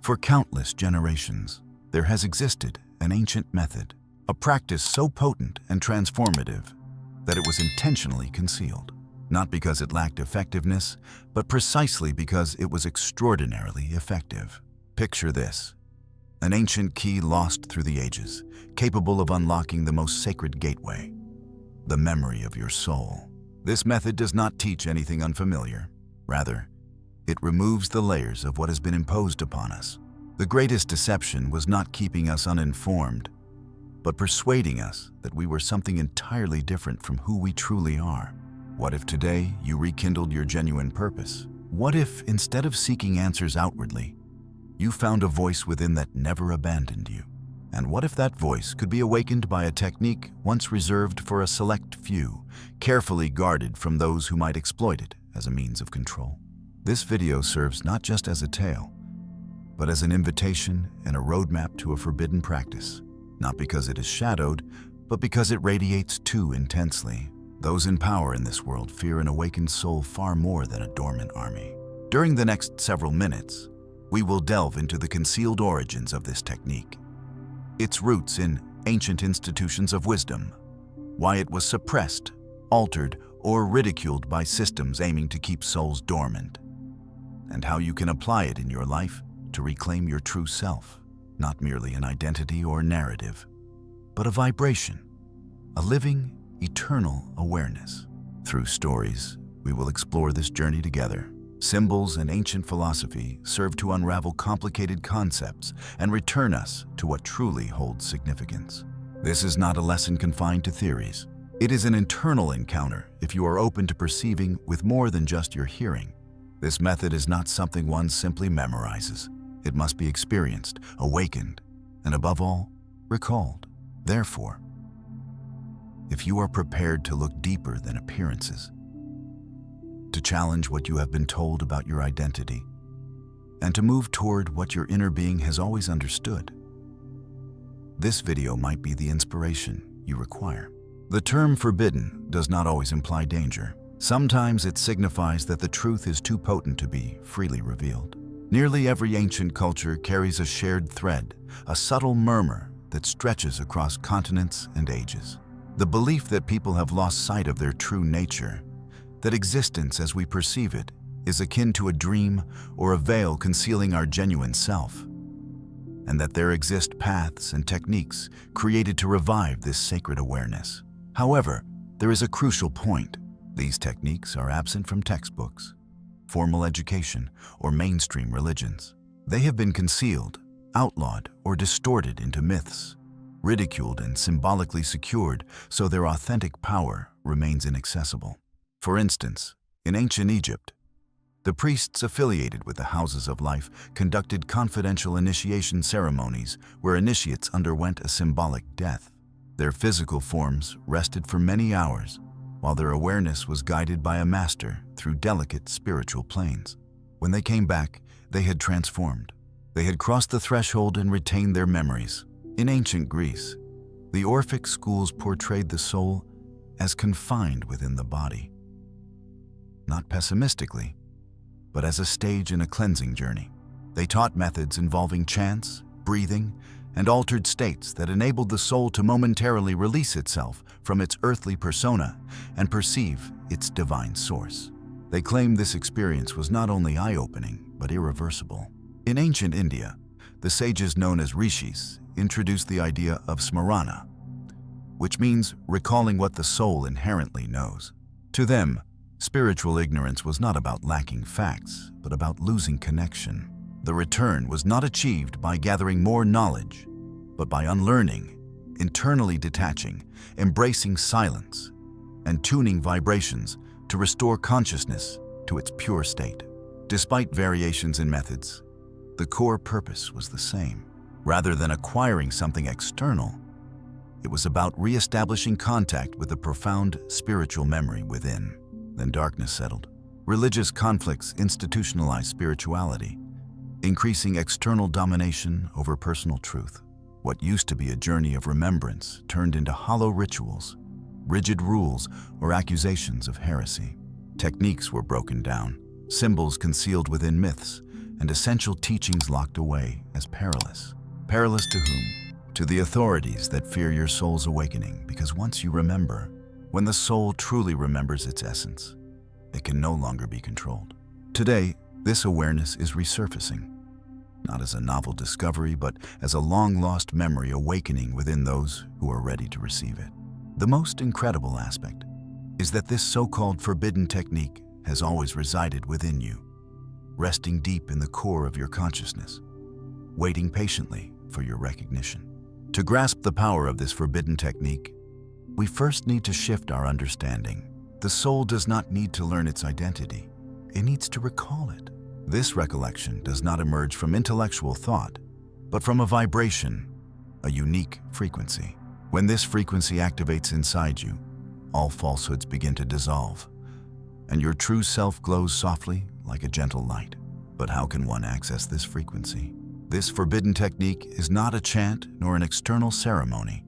For countless generations, there has existed an ancient method, a practice so potent and transformative that it was intentionally concealed. Not because it lacked effectiveness, but precisely because it was extraordinarily effective. Picture this: an ancient key lost through the ages, capable of unlocking the most sacred gateway, the memory of your soul. This method does not teach anything unfamiliar. Rather, it removes the layers of what has been imposed upon us. The greatest deception was not keeping us uninformed, but persuading us that we were something entirely different from who we truly are. What if today you rekindled your genuine purpose? What if, instead of seeking answers outwardly, you found a voice within that never abandoned you? And what if that voice could be awakened by a technique once reserved for a select few, carefully guarded from those who might exploit it as a means of control? This video serves not just as a tale, but as an invitation and a roadmap to a forbidden practice, not because it is shadowed, but because it radiates too intensely. Those in power in this world fear an awakened soul far more than a dormant army. During the next several minutes, we will delve into the concealed origins of this technique, its roots in ancient institutions of wisdom, why it was suppressed, altered, or ridiculed by systems aiming to keep souls dormant, and how you can apply it in your life to reclaim your true self, not merely an identity or narrative, but a vibration, a living, eternal awareness. Through stories, we will explore this journey together. Symbols and ancient philosophy serve to unravel complicated concepts and return us to what truly holds significance. This is not a lesson confined to theories. It is an internal encounter if you are open to perceiving with more than just your hearing. This method is not something one simply memorizes. It must be experienced, awakened, and above all, recalled. Therefore, if you are prepared to look deeper than appearances, to challenge what you have been told about your identity, and to move toward what your inner being has always understood, this video might be the inspiration you require. The term forbidden does not always imply danger. Sometimes it signifies that the truth is too potent to be freely revealed. Nearly every ancient culture carries a shared thread, a subtle murmur that stretches across continents and ages. The belief that people have lost sight of their true nature, that existence as we perceive it is akin to a dream or a veil concealing our genuine self, and that there exist paths and techniques created to revive this sacred awareness. However, there is a crucial point. These techniques are absent from textbooks, formal education, or mainstream religions. They have been concealed, outlawed, or distorted into myths, ridiculed and symbolically secured so their authentic power remains inaccessible. For instance, in ancient Egypt, the priests affiliated with the houses of life conducted confidential initiation ceremonies where initiates underwent a symbolic death. Their physical forms rested for many hours, while their awareness was guided by a master through delicate spiritual planes. When they came back, they had transformed. They had crossed the threshold and retained their memories. In ancient Greece, the Orphic schools portrayed the soul as confined within the body, not pessimistically, but as a stage in a cleansing journey. They taught methods involving chants, breathing, and altered states that enabled the soul to momentarily release itself from its earthly persona and perceive its divine source. They claimed this experience was not only eye-opening, but irreversible. In ancient India, the sages known as rishis introduced the idea of smarana, which means recalling what the soul inherently knows. To them, spiritual ignorance was not about lacking facts, but about losing connection. The return was not achieved by gathering more knowledge, but by unlearning, internally detaching, embracing silence, and tuning vibrations to restore consciousness to its pure state. Despite variations in methods, the core purpose was the same. Rather than acquiring something external, it was about re-establishing contact with the profound spiritual memory within. Then darkness settled. Religious conflicts institutionalized spirituality, increasing external domination over personal truth. What used to be a journey of remembrance turned into hollow rituals, rigid rules, or accusations of heresy. Techniques were broken down, symbols concealed within myths, and essential teachings locked away as perilous. Perilous to whom? To the authorities that fear your soul's awakening, because once you remember, when the soul truly remembers its essence, it can no longer be controlled. Today, this awareness is resurfacing, not as a novel discovery, but as a long-lost memory awakening within those who are ready to receive it. The most incredible aspect is that this so-called forbidden technique has always resided within you, resting deep in the core of your consciousness, waiting patiently for your recognition. To grasp the power of this forbidden technique, we first need to shift our understanding. The soul does not need to learn its identity. It needs to recall it. This recollection does not emerge from intellectual thought, but from a vibration, a unique frequency. When this frequency activates inside you, all falsehoods begin to dissolve, and your true self glows softly like a gentle light. But how can one access this frequency? This forbidden technique is not a chant nor an external ceremony.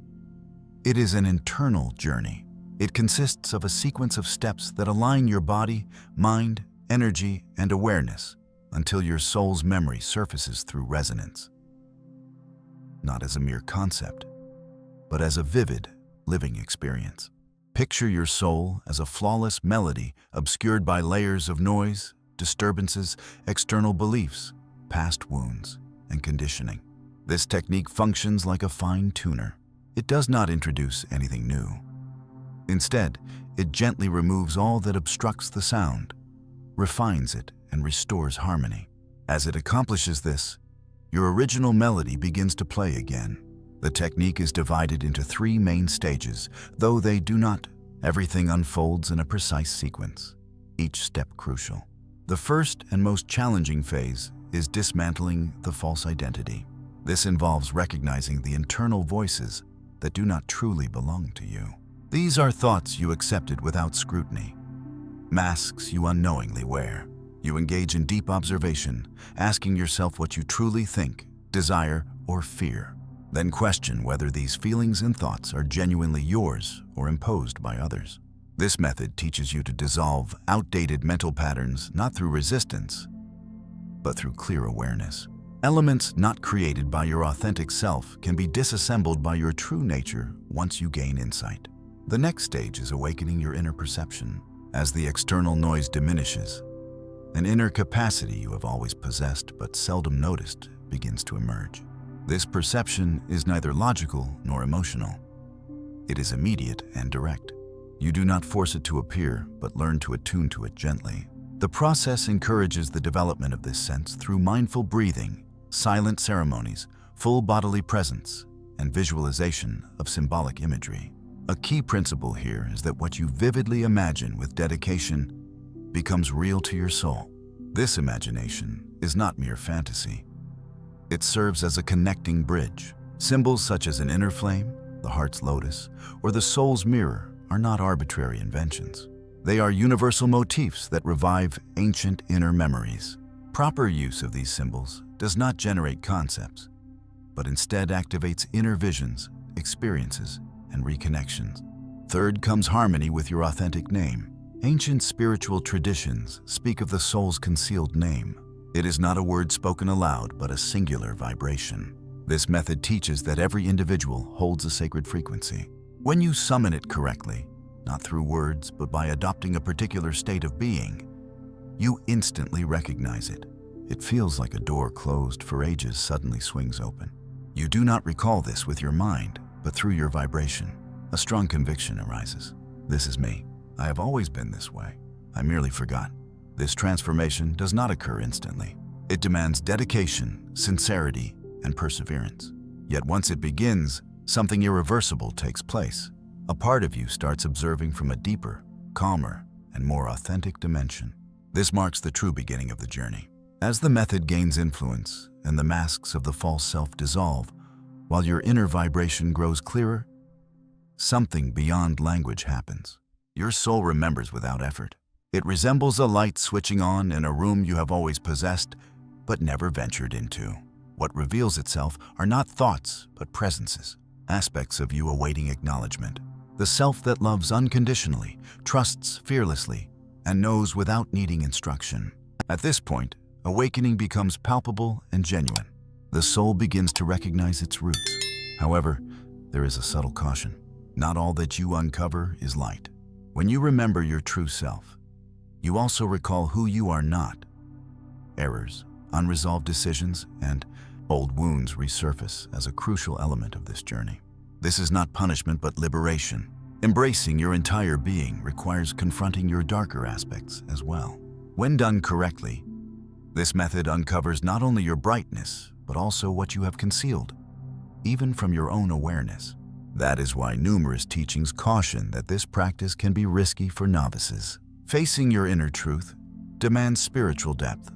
It is an internal journey. It consists of a sequence of steps that align your body, mind, energy, and awareness until your soul's memory surfaces through resonance. Not as a mere concept, but as a vivid, living experience. Picture your soul as a flawless melody obscured by layers of noise, disturbances, external beliefs, past wounds, and conditioning. This technique functions like a fine tuner. It does not introduce anything new. Instead, it gently removes all that obstructs the sound, refines it, and restores harmony. As it accomplishes this, your original melody begins to play again. The technique is divided into 3 main stages, though they do not. Everything unfolds in a precise sequence, each step crucial. The first and most challenging phase is dismantling the false identity. This involves recognizing the internal voices that do not truly belong to you. These are thoughts you accepted without scrutiny, masks you unknowingly wear. You engage in deep observation, asking yourself what you truly think, desire, or fear. Then question whether these feelings and thoughts are genuinely yours or imposed by others. This method teaches you to dissolve outdated mental patterns not through resistance, but through clear awareness. Elements not created by your authentic self can be disassembled by your true nature once you gain insight. The next stage is awakening your inner perception. As the external noise diminishes, an inner capacity you have always possessed but seldom noticed begins to emerge. This perception is neither logical nor emotional. It is immediate and direct. You do not force it to appear, but learn to attune to it gently. The process encourages the development of this sense through mindful breathing, silent ceremonies, full bodily presence, and visualization of symbolic imagery. A key principle here is that what you vividly imagine with dedication becomes real to your soul. This imagination is not mere fantasy. It serves as a connecting bridge. Symbols such as an inner flame, the heart's lotus, or the soul's mirror are not arbitrary inventions. They are universal motifs that revive ancient inner memories. Proper use of these symbols does not generate concepts, but instead activates inner visions, experiences, and reconnections. Third comes harmony with your authentic name. Ancient spiritual traditions speak of the soul's concealed name. It is not a word spoken aloud, but a singular vibration. This method teaches that every individual holds a sacred frequency. When you summon it correctly, not through words, but by adopting a particular state of being, you instantly recognize it. It feels like a door closed for ages suddenly swings open. You do not recall this with your mind, but through your vibration. A strong conviction arises. This is me. I have always been this way. I merely forgot. This transformation does not occur instantly. It demands dedication, sincerity, and perseverance. Yet once it begins, something irreversible takes place. A part of you starts observing from a deeper, calmer, and more authentic dimension. This marks the true beginning of the journey. As the method gains influence and the masks of the false self dissolve, while your inner vibration grows clearer, something beyond language happens. Your soul remembers without effort. It resembles a light switching on in a room you have always possessed, but never ventured into. What reveals itself are not thoughts, but presences, aspects of you awaiting acknowledgement. The self that loves unconditionally, trusts fearlessly, and knows without needing instruction. At this point, awakening becomes palpable and genuine. The soul begins to recognize its roots. However, there is a subtle caution. Not all that you uncover is light. When you remember your true self, you also recall who you are not. Errors, unresolved decisions, and old wounds resurface as a crucial element of this journey. This is not punishment but liberation. Embracing your entire being requires confronting your darker aspects as well. When done correctly, this method uncovers not only your brightness, but also what you have concealed, even from your own awareness. That is why numerous teachings caution that this practice can be risky for novices. Facing your inner truth demands spiritual depth,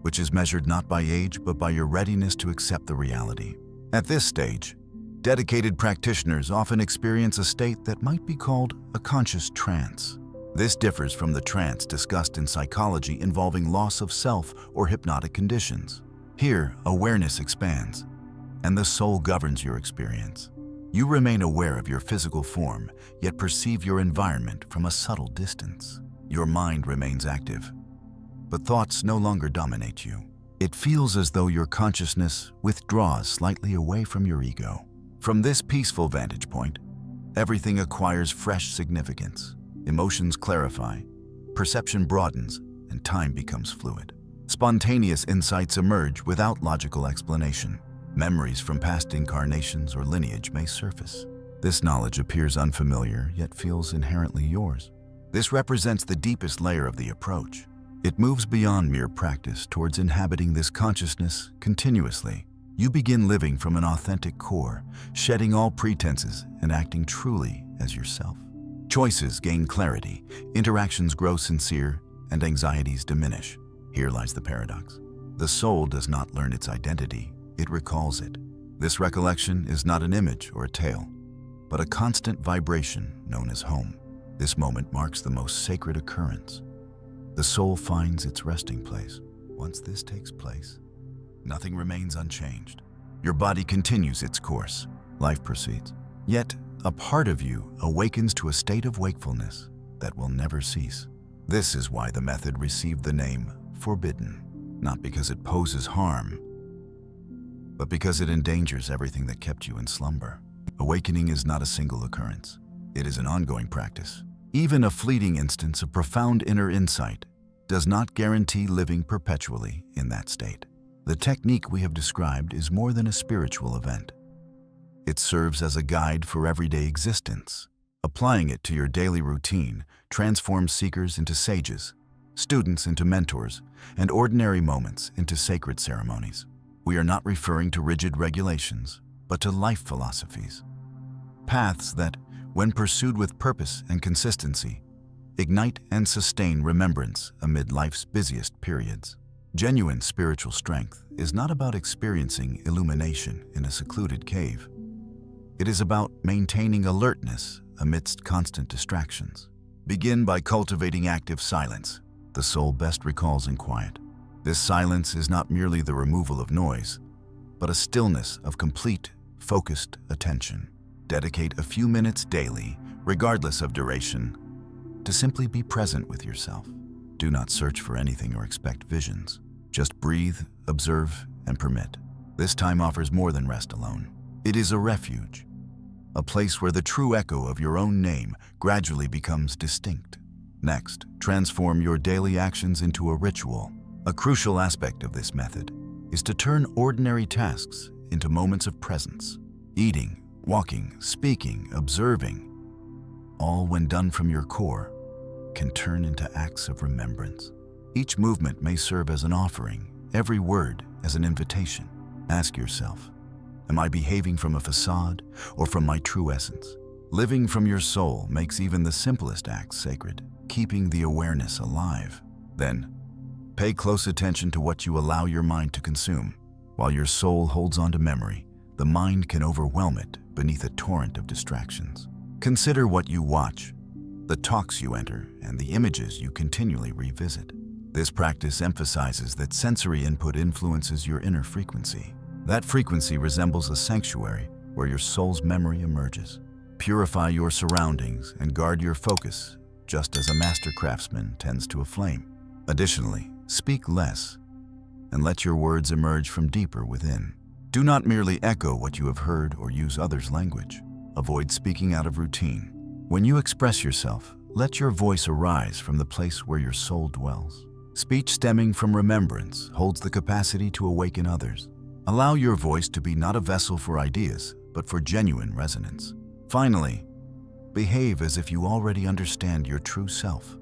which is measured not by age but by your readiness to accept the reality. At this stage, dedicated practitioners often experience a state that might be called a conscious trance. This differs from the trance discussed in psychology involving loss of self or hypnotic conditions. Here, awareness expands, and the soul governs your experience. You remain aware of your physical form, yet perceive your environment from a subtle distance. Your mind remains active, but thoughts no longer dominate you. It feels as though your consciousness withdraws slightly away from your ego. From this peaceful vantage point, everything acquires fresh significance. Emotions clarify, perception broadens, and time becomes fluid. Spontaneous insights emerge without logical explanation. Memories from past incarnations or lineage may surface. This knowledge appears unfamiliar, yet feels inherently yours. This represents the deepest layer of the approach. It moves beyond mere practice towards inhabiting this consciousness continuously. You begin living from an authentic core, shedding all pretenses and acting truly as yourself. Choices gain clarity, interactions grow sincere, and anxieties diminish. Here lies the paradox. The soul does not learn its identity, it recalls it. This recollection is not an image or a tale, but a constant vibration known as home. This moment marks the most sacred occurrence. The soul finds its resting place. Once this takes place, nothing remains unchanged. Your body continues its course. Life proceeds. Yet, a part of you awakens to a state of wakefulness that will never cease. This is why the method received the name forbidden, not because it poses harm, but because it endangers everything that kept you in slumber. Awakening is not a single occurrence. It is an ongoing practice. Even a fleeting instance of profound inner insight does not guarantee living perpetually in that state. The technique we have described is more than a spiritual event. It serves as a guide for everyday existence. Applying it to your daily routine transforms seekers into sages, students into mentors, and ordinary moments into sacred ceremonies. We are not referring to rigid regulations, but to life philosophies. Paths that, when pursued with purpose and consistency, ignite and sustain remembrance amid life's busiest periods. Genuine spiritual strength is not about experiencing illumination in a secluded cave. It is about maintaining alertness amidst constant distractions. Begin by cultivating active silence. The soul best recalls in quiet. This silence is not merely the removal of noise, but a stillness of complete, focused attention. Dedicate a few minutes daily, regardless of duration, to simply be present with yourself. Do not search for anything or expect visions. Just breathe, observe, and permit. This time offers more than rest alone. It is a refuge, a place where the true echo of your own name gradually becomes distinct. Next, transform your daily actions into a ritual. A crucial aspect of this method is to turn ordinary tasks into moments of presence. Eating, walking, speaking, observing, all when done from your core, can turn into acts of remembrance. Each movement may serve as an offering, every word as an invitation. Ask yourself, am I behaving from a facade or from my true essence? Living from your soul makes even the simplest acts sacred, keeping the awareness alive. Then, pay close attention to what you allow your mind to consume. While your soul holds on to memory, the mind can overwhelm it beneath a torrent of distractions. Consider what you watch, the talks you enter, and the images you continually revisit. This practice emphasizes that sensory input influences your inner frequency. That frequency resembles a sanctuary where your soul's memory emerges. Purify your surroundings and guard your focus, just as a master craftsman tends to a flame. Additionally, Speak less, and let your words emerge from deeper within. Do not merely echo what you have heard or use others' language. Avoid speaking out of routine. When you express yourself, let your voice arise from the place where your soul dwells. Speech stemming from remembrance holds the capacity to awaken others. Allow your voice to be not a vessel for ideas, but for genuine resonance. Finally, behave as if you already understand your true self,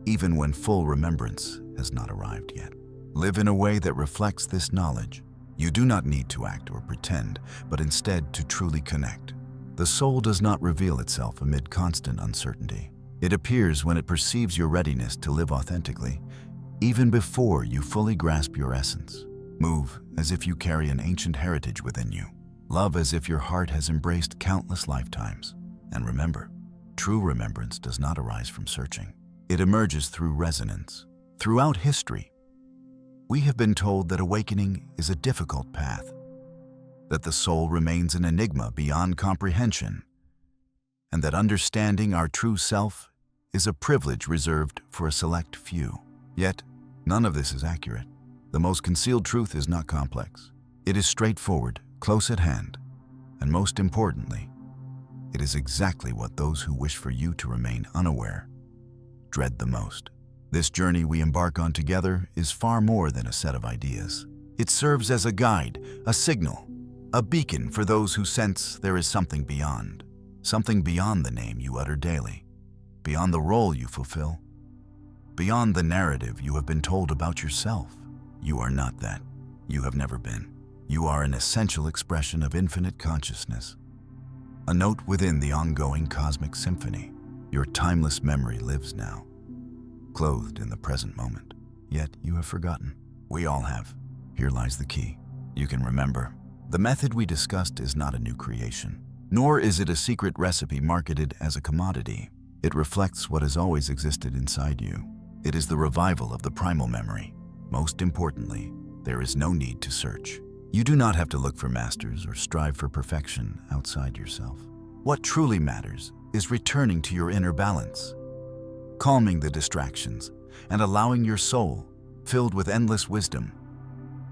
even when full remembrance has not arrived yet. Live in a way that reflects this knowledge. You do not need to act or pretend, but instead to truly connect. The soul does not reveal itself amid constant uncertainty. It appears when it perceives your readiness to live authentically, even before you fully grasp your essence. Move as if you carry an ancient heritage within you. Love as if your heart has embraced countless lifetimes. And remember, true remembrance does not arise from searching. It emerges through resonance. Throughout history, we have been told that awakening is a difficult path, that the soul remains an enigma beyond comprehension, and that understanding our true self is a privilege reserved for a select few. Yet, none of this is accurate. The most concealed truth is not complex. It is straightforward, close at hand, and most importantly, it is exactly what those who wish for you to remain unaware dread the most. This journey we embark on together is far more than a set of ideas. It serves as a guide, a signal, a beacon for those who sense there is something beyond the name you utter daily, beyond the role you fulfill, beyond the narrative you have been told about yourself. You are not that. You have never been. You are an essential expression of infinite consciousness, a note within the ongoing cosmic symphony. Your timeless memory lives now, clothed in the present moment. Yet you have forgotten. We all have. Here lies the key. You can remember. The method we discussed is not a new creation, nor is it a secret recipe marketed as a commodity. It reflects what has always existed inside you. It is the revival of the primal memory. Most importantly, there is no need to search. You do not have to look for masters or strive for perfection outside yourself. What truly matters is returning to your inner balance, calming the distractions, and allowing your soul, filled with endless wisdom,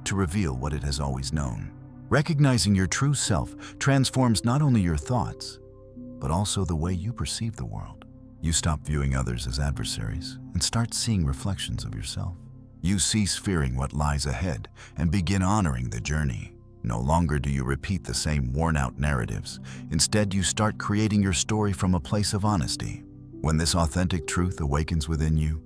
to reveal what it has always known. Recognizing your true self transforms not only your thoughts, but also the way you perceive the world. You stop viewing others as adversaries and start seeing reflections of yourself. You cease fearing what lies ahead and begin honoring the journey. No longer do you repeat the same worn-out narratives. Instead, you start creating your story from a place of honesty. When this authentic truth awakens within you,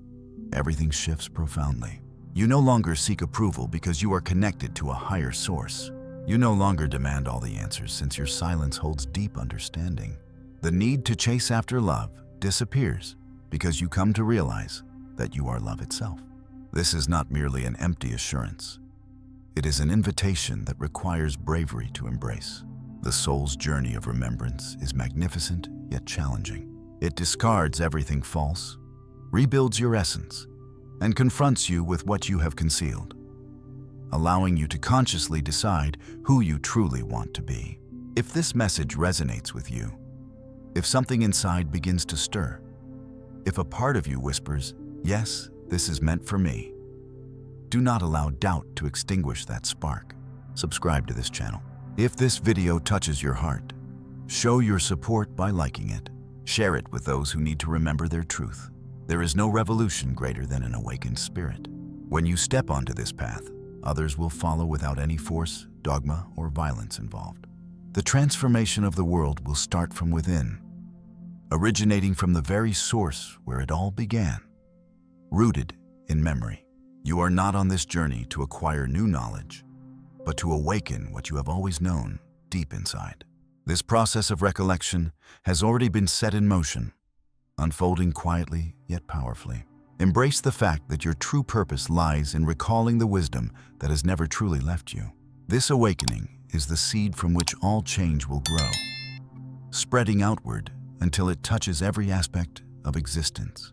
everything shifts profoundly. You no longer seek approval because you are connected to a higher source. You no longer demand all the answers since your silence holds deep understanding. The need to chase after love disappears because you come to realize that you are love itself. This is not merely an empty assurance. It is an invitation that requires bravery to embrace. The soul's journey of remembrance is magnificent yet challenging. It discards everything false, rebuilds your essence, and confronts you with what you have concealed, allowing you to consciously decide who you truly want to be. If this message resonates with you, if something inside begins to stir, if a part of you whispers, "Yes, this is meant for me," do not allow doubt to extinguish that spark. Subscribe to this channel. If this video touches your heart, show your support by liking it. Share it with those who need to remember their truth. There is no revolution greater than an awakened spirit. When you step onto this path, others will follow without any force, dogma, or violence involved. The transformation of the world will start from within, originating from the very source where it all began, rooted in memory. You are not on this journey to acquire new knowledge, but to awaken what you have always known deep inside. This process of recollection has already been set in motion, unfolding quietly yet powerfully. Embrace the fact that your true purpose lies in recalling the wisdom that has never truly left you. This awakening is the seed from which all change will grow, spreading outward until it touches every aspect of existence.